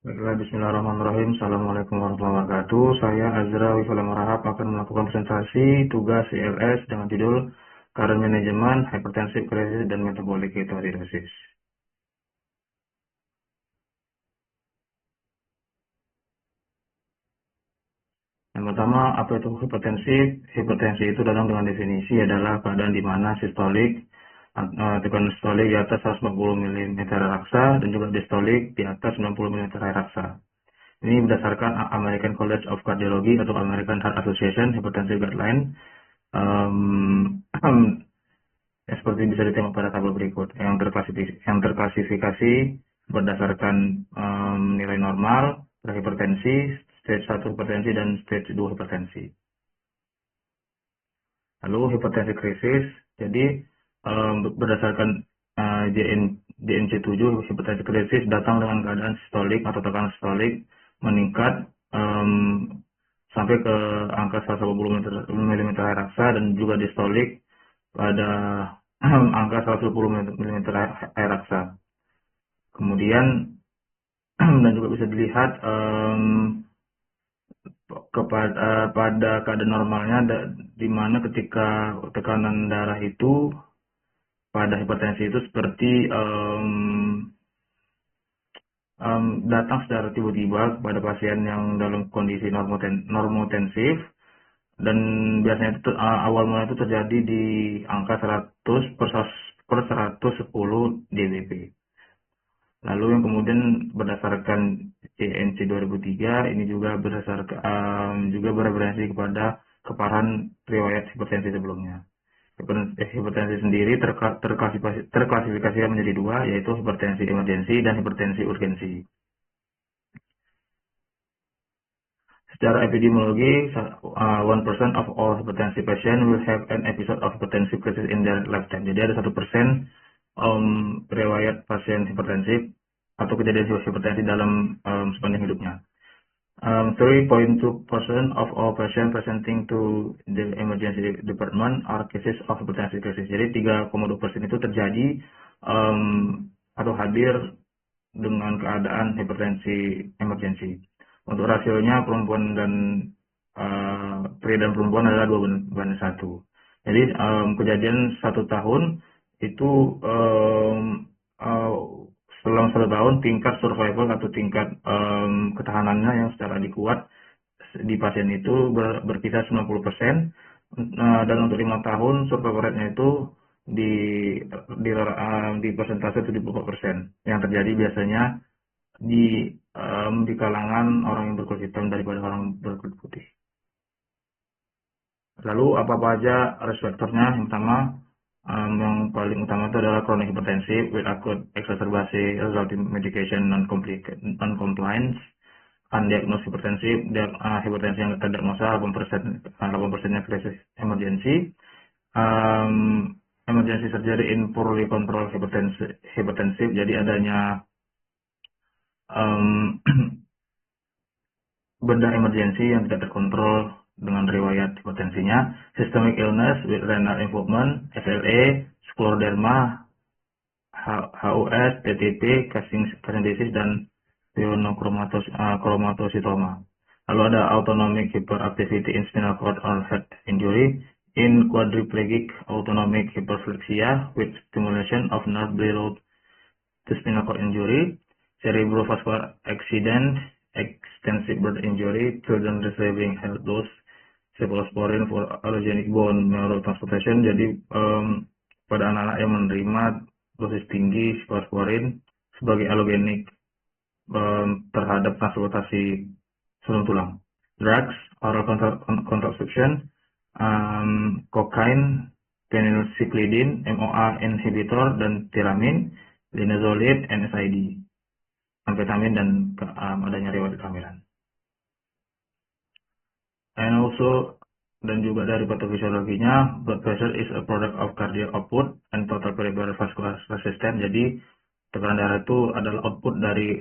Baiklah, bismillahirrahmanirrahim. Assalamualaikum warahmatullahi wabarakatuh. Saya Azra Wifala Marahap akan melakukan presentasi tugas CLS dengan judul Current Management, Hypertensive Crisis, dan Metabolic Ketoacidosis. Yang pertama, apa itu hipertensi? Hipertensi itu datang dengan definisi adalah keadaan di mana sistolik, tekanan sistolik di atas 140 mm raksa dan juga distolik di atas 90 mm raksa. Ini berdasarkan American College of Cardiology atau American Heart Association Hypertensive Guideline. Ya, seperti bisa ditengok pada tabel berikut yang terklasifikasi berdasarkan nilai normal, hipertensi, stage 1 hipertensi, dan stage 2 hipertensi. Lalu hipertensi krisis, jadi berdasarkan JNC7, hipertensi krisis datang dengan keadaan sistolik atau tekanan sistolik meningkat sampai ke angka 180 mm raksa dan juga distolik pada angka 110 mm air raksa. Kemudian dan juga bisa dilihat pada keadaan normalnya di mana ketika tekanan darah itu pada hipertensi itu seperti datang secara tiba-tiba kepada pasien yang dalam kondisi normotensif, dan biasanya itu awal mulanya itu terjadi di angka 100 per 110 dBp. Lalu yang kemudian berdasarkan CNC 2003 ini juga bereferensi kepada keparahan riwayat hipertensi sebelumnya. Hipertensi sendiri terklasifikasi menjadi dua, yaitu hipertensi emergensi dan hipertensi urgensi. Secara epidemiologi, 1% of all hypertensive patients will have an episode of hypertensive crisis in their lifetime. Jadi ada 1% riwayat pasien hipertensif atau kejadian hipertensi dalam sepanjang hidupnya. 3.2% of all patients presenting to the emergency department are cases of hypertensive crisis. Jadi 3,2% itu terjadi atau hadir dengan keadaan hipertensi emergensi. Untuk rasionya perempuan dan pria dan perempuan adalah 2:1. Jadi kejadian 1 tahun itu selama 1 tahun tingkat survival atau tingkat ketahanannya yang secara kuat di pasien itu berkisar 90%, dan untuk 5 tahun survival rate-nya itu di persentase 74%, yang terjadi biasanya di kalangan orang yang berkulit hitam daripada orang berkulit putih. Lalu apa aja risk factor-nya? Yang pertama, yang paling utama itu adalah chronic hypertensi with acute exacerbation resulting medication non-compliance, undiagnosed hipertensi, hipertensi yang terdiagnosa 8%-nya krisis emergency, emergency surgery in poorly controlled hypertensive, jadi adanya bedah emergensi yang tidak terkontrol dengan riwayat hipertensinya, systemic illness with renal involvement, SLE, scleroderma, HUS, PTP, casing disease, dan pyonochromatositoma. Lalu ada autonomic hyperactivity in spinal cord or head injury, in quadriplegic autonomic hyperflexia with stimulation of nerve below the spinal cord injury, cerebrovascular accident, extensive brain injury, children receiving high dose cephalosporin for allogenic bone marrow transplantation. Jadi pada anak-anak yang menerima dosis tinggi cephalosporin sebagai allogenik terhadap transplantasi sulung tulang. Drugs, oral contraception, cocaine, phenylcyclidine, MOA inhibitor, dan tiramin, linezolid, NSAID, amfetamin, dan adanya riwayat kehamilan. And also, dan juga dari patofisiologinya, blood pressure is a product of cardiac output and total peripheral vascular resistance. Jadi tekanan darah itu adalah output dari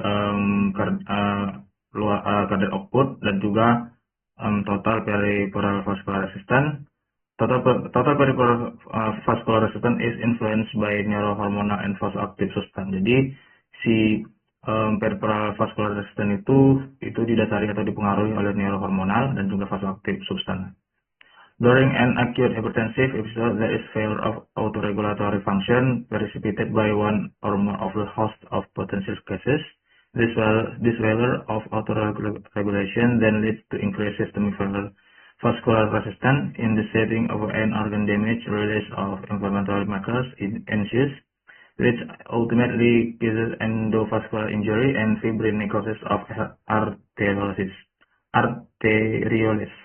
cardiac output dan juga total peripheral vascular resistance. Total peripheral vascular resistance is influenced by neurohormonal and vasoactive substance. Jadi si peripheral vascular resistance itu didasari atau dipengaruhi oleh neurohormonal dan juga vasoaktif substan. During an acute hypertensive episode, there is failure of autoregulatory function precipitated by one or more of the host of potential causes. This failure of autoregulation then leads to increased systemic vascular resistance in the setting of an organ damage. Release of inflammatory markers ensues, which ultimately causes endovascular injury and fibrin necrosis of arterioles.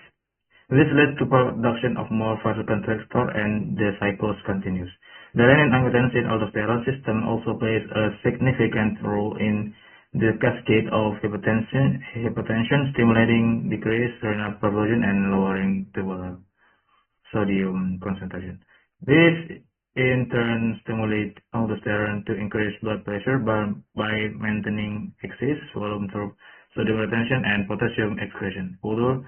This led to production of more vasoconstrictor and the cycle continues. The renin-angiotensin aldosterone system also plays a significant role in the cascade of hypertension, stimulating decreased renal perfusion and lowering tubular sodium concentration. This in turn stimulates aldosterone to increase blood pressure by maintaining excess volume through sodium retention and potassium excretion, although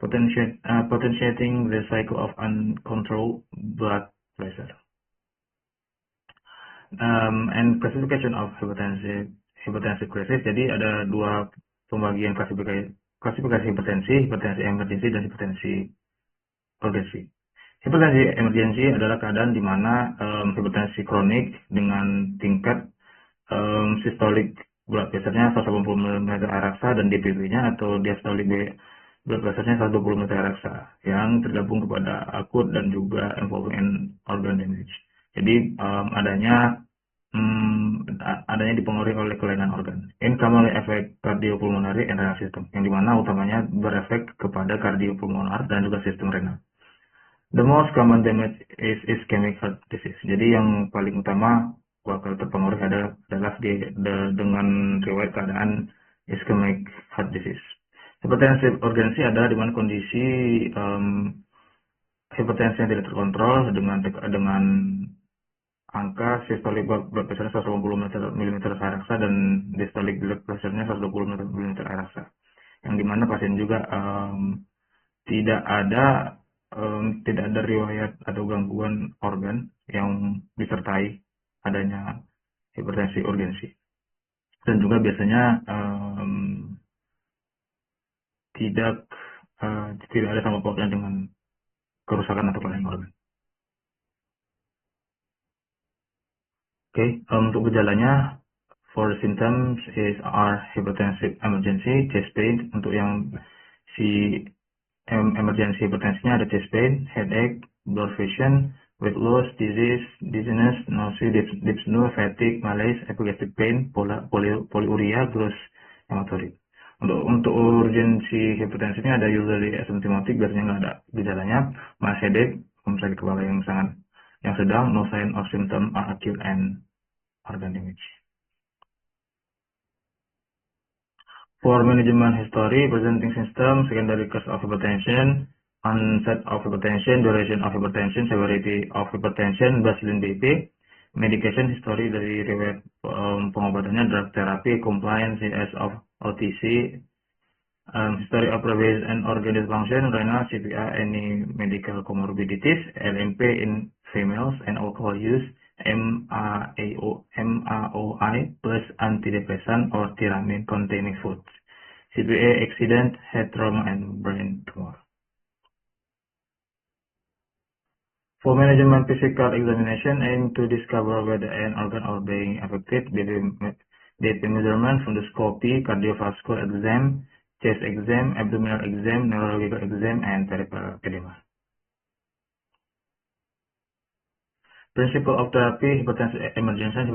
potentiating the cycle of uncontrolled blood pressure. And classification of hypertensive crisis. Jadi ada dua pembagian klasifikasi hipertensi emergensi dan hipertensi urgensi. Hipertensi emergensi adalah keadaan di mana hipertensi kronik dengan tingkat sistolik blood pressure-nya 180 mm air raksa dan DPP-nya atau diastolik blood pressure-nya 120 mm air raksa yang tergabung kepada akut dan juga involving organ damage. Jadi adanya dipengaruhi oleh kelainan organ. In commonly affect cardiopulmonary and renal system, yang dimana utamanya berefek kepada kardiopulmonar dan juga sistem renal. The most common damage is ischemic heart disease. Jadi yang paling utama bakal terpengaruh adalah dengan riwayat keadaan ischemic heart disease. Hypertensive urgency adalah di mana kondisi hipertensi yang tidak terkontrol dengan angka systolic blood pressure 180 mm air raksa dan diastolic blood pressure-nya 120 mm air raksa. Yang dimana pasien juga tidak ada riwayat atau gangguan organ yang disertai adanya hipertensi urgensi. Dan juga biasanya tidak ada sangkut pautnya dengan kerusakan atau kelainan organ. Oke, untuk gejalanya, for symptoms are hypertensive emergency, chest pain. Untuk yang si emergency hipertensinya ada chest pain, headache, blurred vision, weight loss, dizziness, nausea, dyspnea, fatigue, malaise, epigastric pain, polyuria, gross hematuria. Untuk urgensi hipertensinya ada usually asymptomatic, biasanya nggak ada gejalanya, mild headache, sakit kepala yang sedang, no sign of symptom are acute and organ damage. For management history, presenting symptom, secondary cause of hypertension, onset of hypertension, duration of hypertension, severity of hypertension, baseline BP, medication history dari riwayat pengobatannya, drug therapy, compliance as of OTC, history of previous and organ dysfunction, renal, CPR, any medical comorbidities, LMP in females, and alcohol use, MAOI plus antidepressant or thiamine containing foods, CPA, accident, head trauma, and brain tumor. For management physical examination, aim to discover whether an organ is being affected, BP measurement, fundoscopy, cardiovascular exam, chest exam, abdominal exam, neurological exam, and peripheral edema. Principle of therapy, hypertensive emergency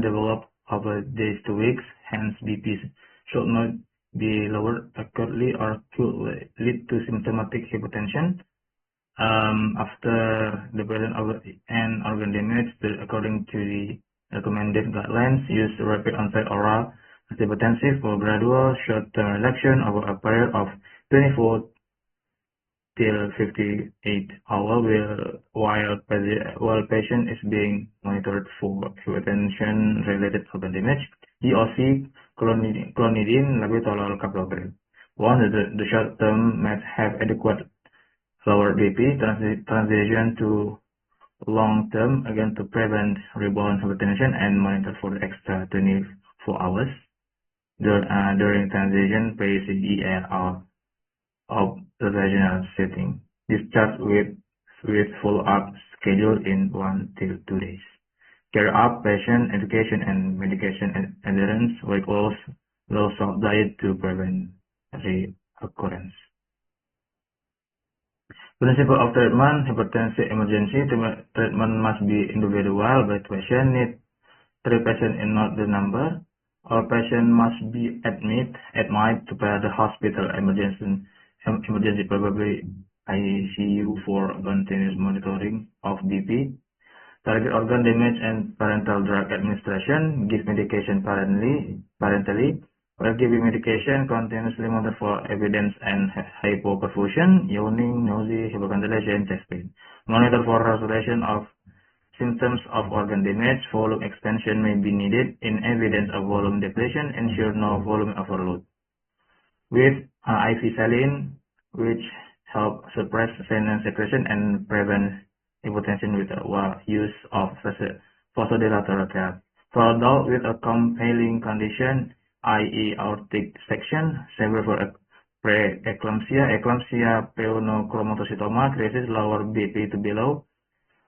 develop over days to weeks, hence BP should not be lowered acutely or could lead to symptomatic hypertension. After the presence of an organ damage, according to the recommended guidelines, use rapid onset oral antihypertensive for gradual short-term reduction over a period of 24 till 58 hours while patient is being monitored for hypertension-related organ damage. GOC, clonidine, labetalol, captopril. Once the short-term may have adequate lower BP, transition to long-term again to prevent rebound hypertension and monitor for the extra 24 4 hours during transition period or observational setting. Discharge with follow-up schedule in 1 till 2 days. Care up patient education and medication adherence with low salt diet to prevent reoccurrence. Principle of treatment: hypertension emergency treatment must be individual by patient need. 3 patients is not the number. All patients must be admitted to the hospital emergency, probably ICU, for continuous monitoring of BP. Target organ damage and parenteral drug administration. Give medication parentally. While giving medication, continuously monitor for evidence and hypoperfusion, yawning, nausea, hyperventilation, chest pain. Monitor for resolution of symptoms of organ damage. Volume expansion may be needed in evidence of volume depletion. Ensure no volume overload. With IV saline, which help suppress saline secretion and prevent hypotension with the use of vasodilator therapy. For adults with a compelling condition, i.e. aortic section, severe for preeclampsia, pneumochromatositoma, crisis, lower BP to below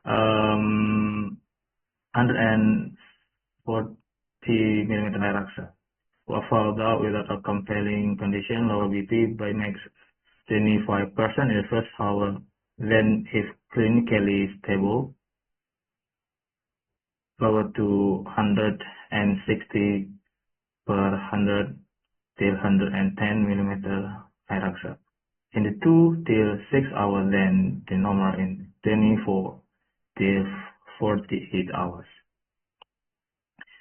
140 mm Ayraxa. For adults without a compelling condition, lower BP by max 25% in the first hour, then if clinically stable, lower to 160 per 100 till 110 mm Ayraxa. In the 2 till 6 hours, then the normal in 24 till 48 hours.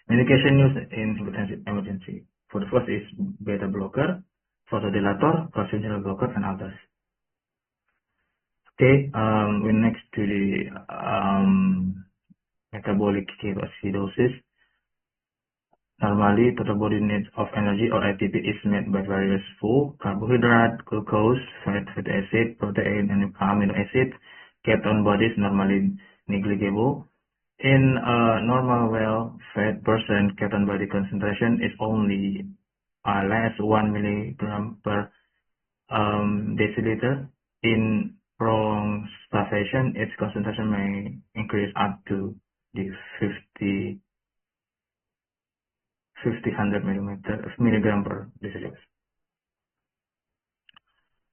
Medication used in hypertensive emergency. For the first is beta blocker, vasodilator, calcium channel blocker, and others. Okay, we next to the metabolic ketoacidosis. Normally, total body need of energy or ATP is made by various food: carbohydrate, glucose, fatty acid, protein, and amino acid. Ketone bodies normally negligible. In a normal well-fed person, ketone body concentration is only less 1 milligram per deciliter. In prolonged starvation, its concentration may increase up to the 100 milligram per deciliter.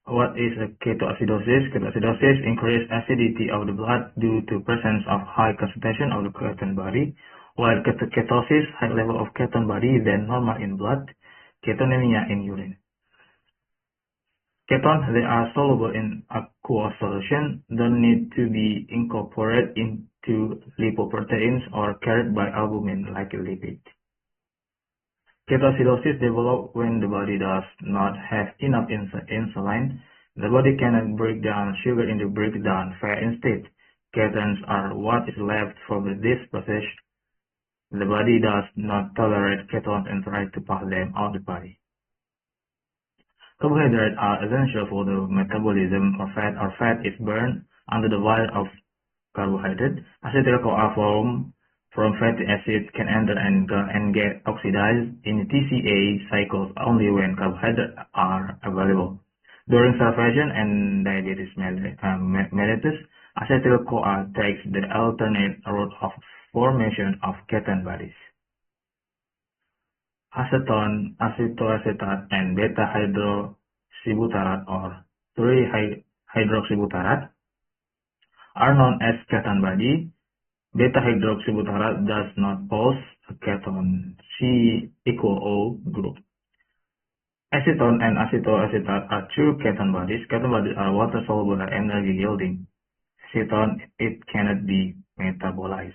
What is a ketoacidosis? Ketoacidosis increased acidity of the blood due to presence of high concentration of the ketone body. While ketosis, high level of ketone body than normal in blood, ketonemia in urine. Ketones, they are soluble in aqueous solution, don't need to be incorporated into lipoproteins or carried by albumin like a lipid. Ketoacidosis develops when the body does not have enough insulin. The body cannot break down sugar into breakdown fat. Instead, ketones are what is left from this process. The body does not tolerate ketones and tries to pass them out the body. Carbohydrates are essential for the metabolism of fat, or fat is burned under the wire of carbohydrate. Acetyl-CoA from fatty acids can enter and get oxidized in TCA cycles only when carbohydrates are available. During starvation and diabetes mellitus, acetyl-CoA takes the alternate route of formation of ketone bodies. Acetone, acetoacetate, and beta-hydroxybutyrate or 3-hydroxybutyrate are known as ketone body. Beta-hydroxybutyrate does not pose a ketone C=O group. Acetone and acetoacetate are two ketone bodies. Ketone bodies are water-soluble and energy-yielding. Acetone, it cannot be metabolized.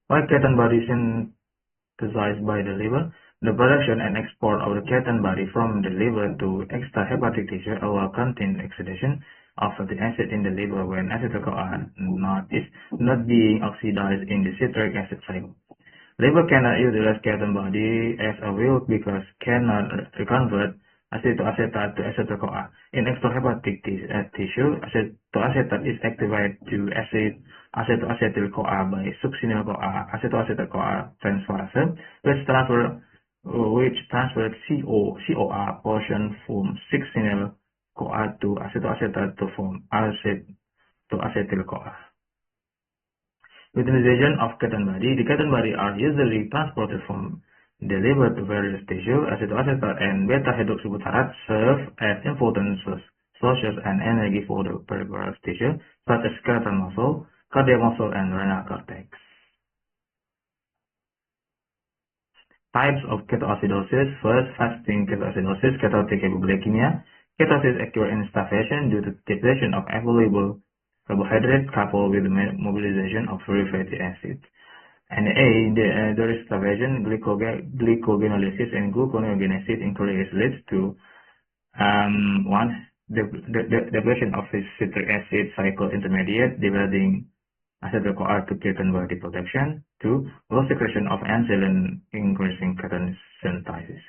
Why ketone bodies synthesized by the liver? The production and export of the ketone body from the liver to extrahepatic tissue will contain oxidation of fatty acid in the liver when acetyl-CoA is not being oxidized in the citric acid cycle. Liver cannot utilize ketone body as a will because cannot reconvert acetoacetate to acetyl-CoA. In extrahepatic tissue, acetoacetate is activated to acetoacetyl-CoA by succinyl-CoA acetoacetyl-CoA transferase, which transferred CoR portion from succinyl-CoA to acetoacetate to form acetoacetyl-CoA. Utilization of ketone body. The ketone body are usually transported from the liver to various tissues. Acetoacetate and beta-hydroxybutyrate serve as important sources and energy for the peripheral tissue, such as skeletal muscle, cardiac muscle, and renal cortex. Types of ketoacidosis. First, fasting ketoacidosis, ketotic hypoglycemia. Ketosis occurs in starvation due to depletion of available carbohydrate coupled with the mobilization of free fatty acids. And there is starvation, glycogenolysis, and gluconeogenesis increase leads to 1. Depletion of the citric acid cycle intermediate, dividing acetyl-CoA to ketone body protection. 2. Low secretion of insulin, increasing ketone synthesis.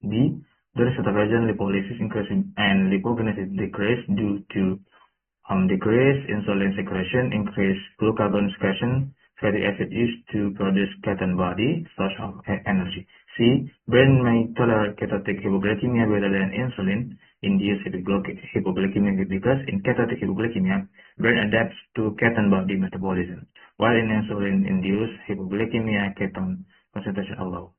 B. There is starvation, lipolysis increasing, and lipogenesis decrease due to decreased insulin secretion, increased glucagon excretion, fatty acid used to produce ketone body, source of energy. C. Brain may tolerate ketotic hypoglycemia better than insulin-induced hypoglycemia because in ketotic hypoglycemia, brain adapts to ketone body metabolism, while in insulin-induced hypoglycemia, ketone concentration are low.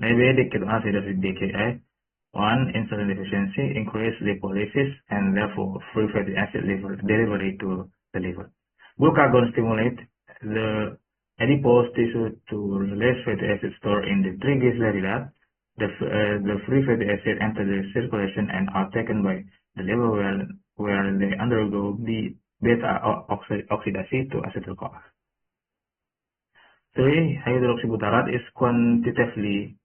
Diabetic ketoacidosis (DKA). 1. Insulin deficiency, increased lipolysis, and therefore free fatty acid delivery to the liver. Glucagon stimulates the adipose tissue to release fatty acid stored in the triglyceride. The free fatty acid enter the circulation and are taken by the liver where they undergo beta oxidation to acetyl-CoA. 3. Hydroxybutyrate is quantitatively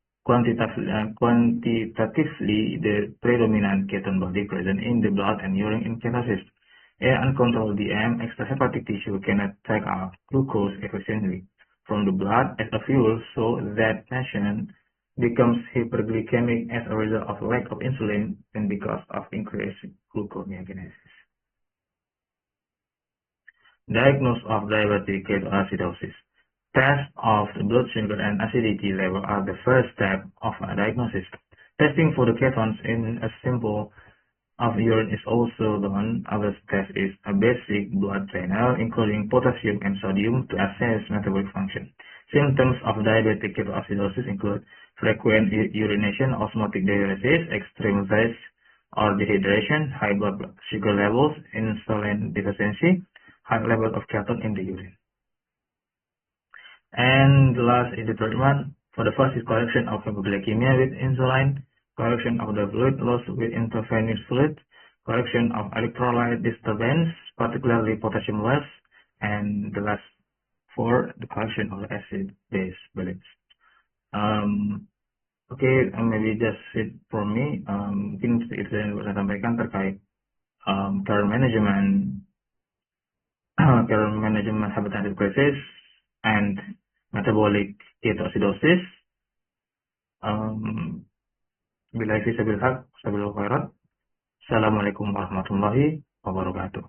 the predominant ketone body present in the blood and urine in ketosis. Uncontrolled DM extrahepatic tissue cannot take out glucose efficiently from the blood as a fuel, so that patient becomes hyperglycemic as a result of lack of insulin and because of increased gluconeogenesis. Diagnosis of diabetic ketoacidosis. Tests of the blood sugar and acidity level are the first step of a diagnosis. Testing for the ketones in a sample of urine is also done. Other test is a basic blood panel, including potassium and sodium, to assess metabolic function. Symptoms of diabetic ketoacidosis include frequent urination, osmotic diuresis, extreme thirst or dehydration, high blood sugar levels, insulin deficiency, high level of ketone in the urine. And the last is the treatment. For the first is correction of hypoglycemia with insulin, correction of the fluid loss with intravenous fluid, correction of electrolyte disturbance, particularly potassium loss, and the last 4, the correction of the acid-base balance. Maybe just it from me. Mungkin itu yang bisa saya sampaikan terkait care management hepatitis crisis and metabolic ketoacidosis. Billahi fi sabilillah, Assalamualaikum warahmatullahi wabarakatuh.